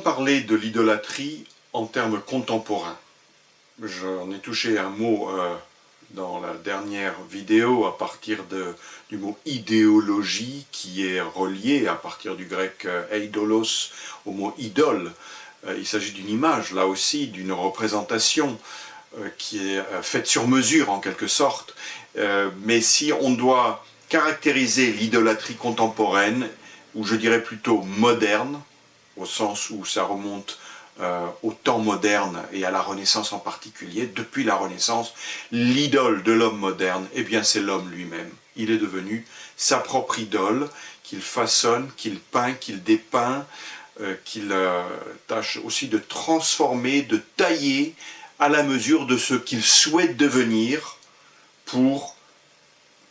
parler de l'idolâtrie en termes contemporains. J'en ai touché un mot dans la dernière vidéo à partir du mot idéologie qui est relié à partir du grec eidolos au mot idole. Il s'agit d'une image, là aussi, d'une représentation qui est faite sur mesure en quelque sorte. Mais si on doit caractériser l'idolâtrie contemporaine, ou je dirais plutôt moderne, au sens où ça remonte au temps moderne et à la Renaissance en particulier, depuis la Renaissance, l'idole de l'homme moderne, eh bien c'est l'homme lui-même. Il est devenu sa propre idole, qu'il façonne, qu'il peint, qu'il dépeint, qu'il tâche aussi de transformer, de tailler à la mesure de ce qu'il souhaite devenir pour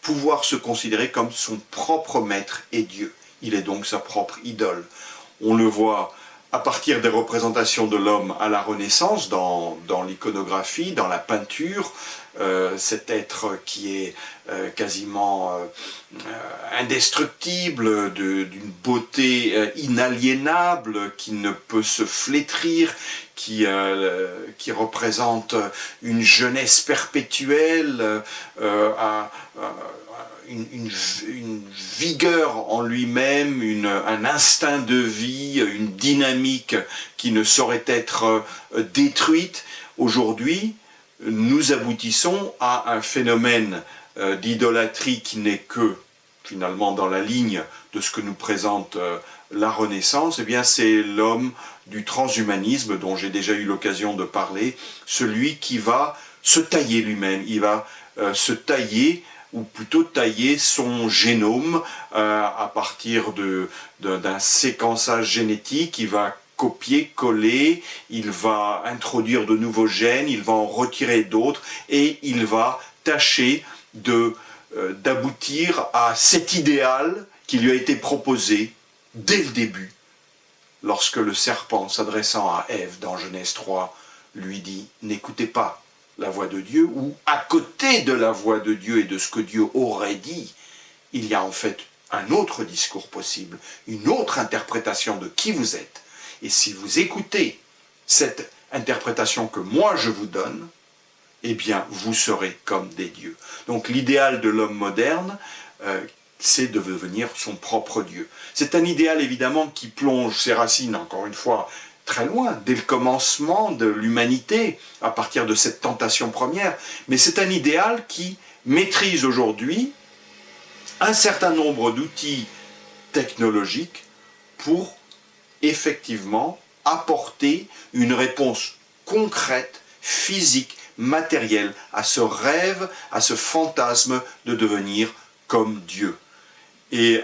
pouvoir se considérer comme son propre maître et Dieu. Il est donc sa propre idole. On le voit à partir des représentations de l'homme à la Renaissance, dans l'iconographie, dans la peinture, cet être qui est quasiment indestructible, d'une beauté inaliénable, qui ne peut se flétrir, qui représente une jeunesse perpétuelle, une vigueur en lui-même, un instinct de vie, une dynamique qui ne saurait être détruite. Aujourd'hui, nous aboutissons à un phénomène d'idolâtrie qui n'est que, finalement, dans la ligne de ce que nous présente la Renaissance. Eh bien, c'est l'homme du transhumanisme dont j'ai déjà eu l'occasion de parler, celui qui va se tailler lui-même, il va se tailler, ou plutôt tailler son génome à partir d'un séquençage génétique. Il va copier, coller, il va introduire de nouveaux gènes, il va en retirer d'autres, et il va tâcher d'aboutir à cet idéal qui lui a été proposé dès le début, lorsque le serpent, s'adressant à Ève dans Genèse 3, lui dit « N'écoutez pas la voix de Dieu » ou à côté de la voix de Dieu et de ce que Dieu aurait dit, il y a en fait un autre discours possible, une autre interprétation de qui vous êtes. Et si vous écoutez cette interprétation que moi je vous donne, eh bien vous serez comme des dieux. Donc l'idéal de l'homme moderne, c'est de devenir son propre Dieu. C'est un idéal évidemment qui plonge ses racines, encore une fois, très loin, dès le commencement de l'humanité, à partir de cette tentation première, mais c'est un idéal qui maîtrise aujourd'hui un certain nombre d'outils technologiques pour effectivement apporter une réponse concrète, physique, matérielle à ce rêve, à ce fantasme de devenir comme Dieu. Et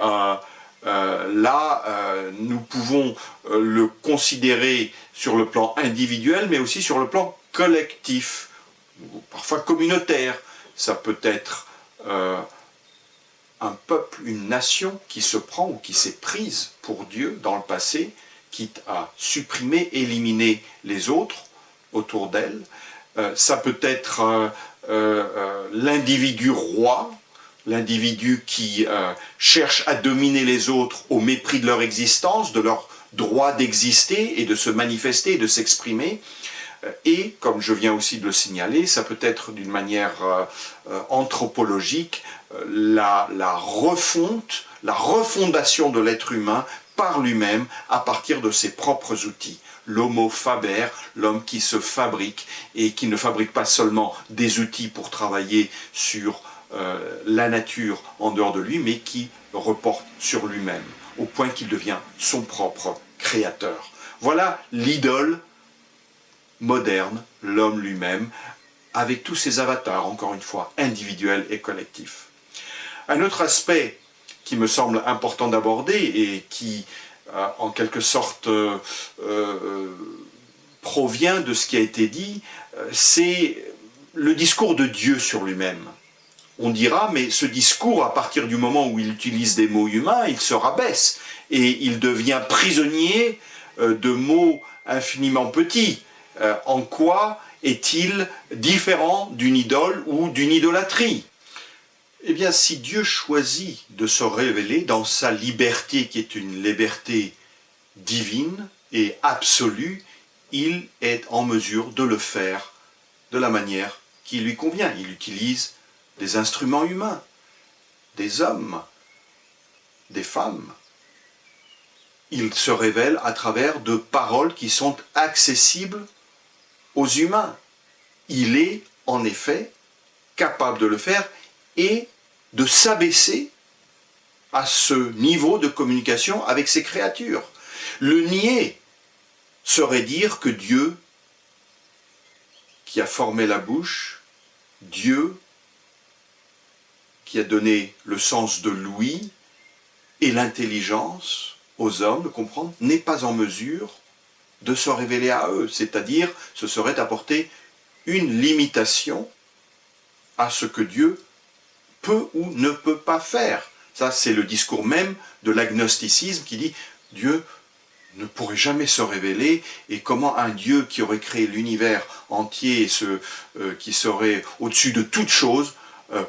nous pouvons le considérer sur le plan individuel, mais aussi sur le plan collectif, parfois communautaire. Ça peut être un peuple, une nation qui se prend ou qui s'est prise pour Dieu dans le passé, quitte à supprimer, éliminer les autres autour d'elle. Ça peut être l'individu roi, l'individu qui cherche à dominer les autres au mépris de leur existence, de leur droit d'exister et de se manifester et de s'exprimer. Et, comme je viens aussi de le signaler, ça peut être d'une manière anthropologique la refonte, la refondation de l'être humain par lui-même à partir de ses propres outils. L'homo faber, l'homme qui se fabrique et qui ne fabrique pas seulement des outils pour travailler sur la nature en dehors de lui, mais qui reporte sur lui-même, au point qu'il devient son propre créateur. Voilà l'idole moderne, l'homme lui-même, avec tous ses avatars, encore une fois, individuels et collectifs. Un autre aspect qui me semble important d'aborder et qui, en quelque sorte, provient de ce qui a été dit, c'est le discours de Dieu sur lui-même. On dira, mais ce discours, à partir du moment où il utilise des mots humains, il se rabaisse et il devient prisonnier de mots infiniment petits. En quoi est-il différent d'une idole ou d'une idolâtrie? Eh bien, si Dieu choisit de se révéler dans sa liberté, qui est une liberté divine, et absolu, il est en mesure de le faire de la manière qui lui convient. Il utilise des instruments humains, des hommes, des femmes. Il se révèle à travers de paroles qui sont accessibles aux humains. Il est en effet capable de le faire et de s'abaisser à ce niveau de communication avec ses créatures. Le nier serait dire que Dieu, qui a formé la bouche, Dieu, qui a donné le sens de l'ouïe et l'intelligence aux hommes, comprendre, n'est pas en mesure de se révéler à eux. C'est-à-dire, ce serait apporter une limitation à ce que Dieu peut ou ne peut pas faire. Ça, c'est le discours même de l'agnosticisme qui dit Dieu ne pourrait jamais se révéler, et comment un Dieu qui aurait créé l'univers entier, qui serait au-dessus de toute chose,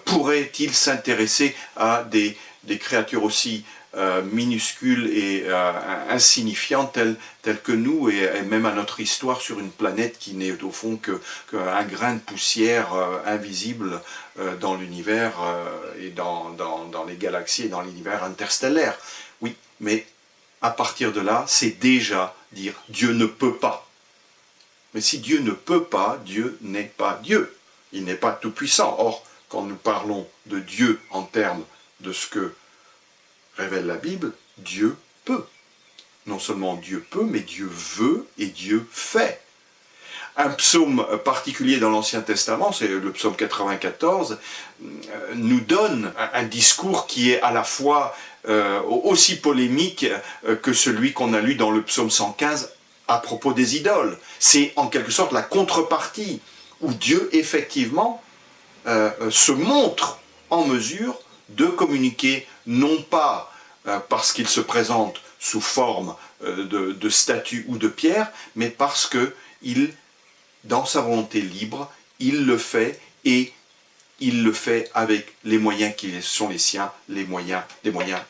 pourrait-il s'intéresser à des créatures aussi minuscules et insignifiantes telles que nous, et même à notre histoire sur une planète qui n'est au fond qu'un grain de poussière invisible dans l'univers et dans les galaxies et dans l'univers interstellaire. Oui, mais à partir de là, c'est déjà dire Dieu ne peut pas. Mais si Dieu ne peut pas, Dieu n'est pas Dieu. Il n'est pas tout-puissant. Or, quand nous parlons de Dieu en termes de ce que révèle la Bible, Dieu peut. Non seulement Dieu peut, mais Dieu veut et Dieu fait. Un psaume particulier dans l'Ancien Testament, c'est le psaume 94, nous donne un discours qui est à la fois aussi polémique que celui qu'on a lu dans le psaume 115 à propos des idoles. C'est en quelque sorte la contrepartie où Dieu effectivement se montre en mesure de communiquer, non pas parce qu'il se présente sous forme de statue ou de pierre, mais parce que dans sa volonté libre, il le fait, et il le fait avec les moyens qui sont les siens, des moyens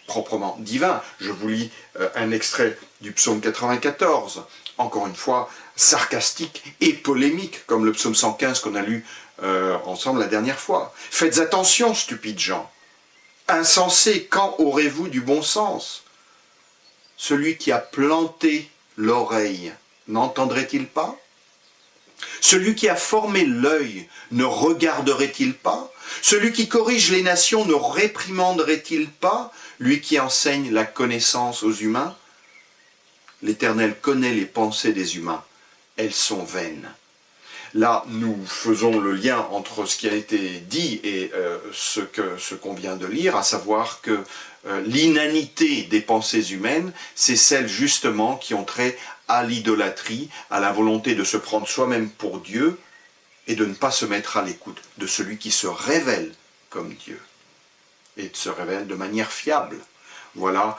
proprement divins. Je vous lis un extrait du psaume 94, encore une fois, sarcastique et polémique, comme le psaume 115 qu'on a lu ensemble la dernière fois. « Faites attention, stupides gens. Insensés, quand aurez-vous du bon sens? Celui qui a planté l'oreille, n'entendrait-il pas? Celui qui a formé l'œil, ne regarderait-il pas? Celui qui corrige les nations, ne réprimanderait-il pas? Lui qui enseigne la connaissance aux humains? L'Éternel connaît les pensées des humains, elles sont vaines. » Là, nous faisons le lien entre ce qui a été dit et ce qu'on vient de lire, à savoir que l'inanité des pensées humaines, c'est celle justement qui ont trait à l'idolâtrie, à la volonté de se prendre soi-même pour Dieu et de ne pas se mettre à l'écoute de celui qui se révèle comme Dieu et se révèle de manière fiable. Voilà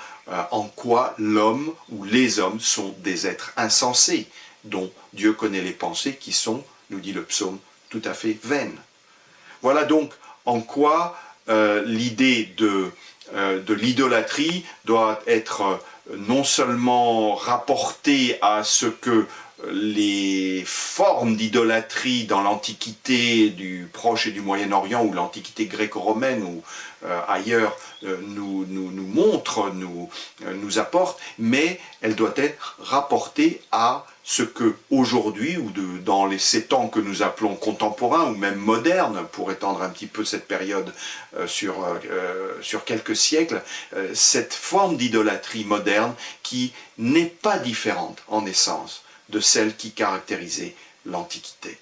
en quoi l'homme ou les hommes sont des êtres insensés, dont Dieu connaît les pensées qui sont, nous dit le psaume, tout à fait vaines. Voilà donc en quoi l'idée de l'idolâtrie doit être non seulement rapportée à ce que les formes d'idolâtrie dans l'Antiquité du Proche et du Moyen-Orient, ou l'Antiquité gréco-romaine, ou ailleurs, nous montrent, nous apportent, mais elle doit être rapportée à ce que aujourd'hui, ou dans ces temps que nous appelons contemporains, ou même modernes, pour étendre un petit peu cette période sur quelques siècles, cette forme d'idolâtrie moderne qui n'est pas différente en essence de celle qui caractérisait l'Antiquité.